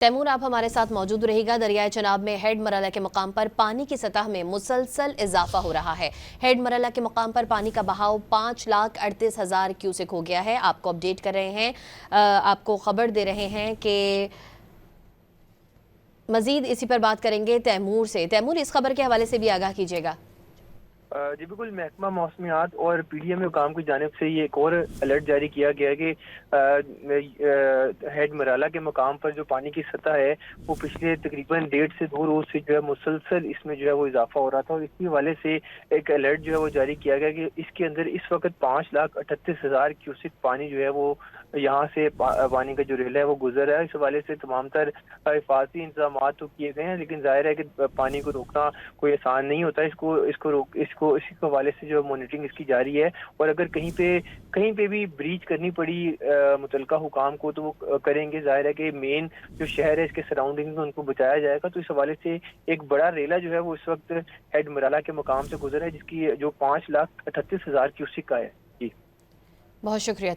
तैमूर, आप हमारे साथ मौजूद रहेगा। दरियाए चनाब में हेड मरला के मकाम पर पानी की सतह में मुसलसल इजाफा हो रहा है। हेड मरला के मकाम पर पानी का बहाव 5,38,000 क्यूसेक हो गया है। आपको अपडेट कर रहे हैं, आपको खबर दे रहे हैं कि मजीद इसी पर बात करेंगे तैमूर से। तैमूर, इस खबर के हवाले से भी आगाह कीजिएगा। जी बिल्कुल, महकमा मौसमियात और पीडीएम हुकाम की जानिब से ये एक और अलर्ट जारी किया गया कि हेड मराला के मकाम पर जो पानी की सतह है वो पिछले तकरीबन 1.5 से 2 रोज से जो है मुसलसल इसमें जो है वो इजाफा हो रहा था, और इसी हवाले से एक अलर्ट जो है वो जारी किया गया कि इसके अंदर इस वक्त 5,38,000 क्यूसिक पानी जो है वो यहाँ से पानी का जो रेला है वो गुजर रहा है। इस हवाले से तमाम तर हिफाजती इंतजाम तो किए गए हैं, लेकिन जाहिर है कि पानी को रोकना कोई आसान नहीं होता। इसको इसी के हवाले से जो मॉनिटरिंग इसकी जारी है, और अगर कहीं पे भी ब्रीच करनी पड़ी मुतलका हुकाम को तो वो करेंगे। जाहिर है कि मेन जो शहर है इसके सराउंडिंग में उनको बचाया जाएगा। तो इस हवाले से एक बड़ा रेला जो है वो इस वक्त हेड मराला के मकाम से गुजरा है, जिसकी जो 5,38,000 क्यूसिक का है। जी बहुत शुक्रिया।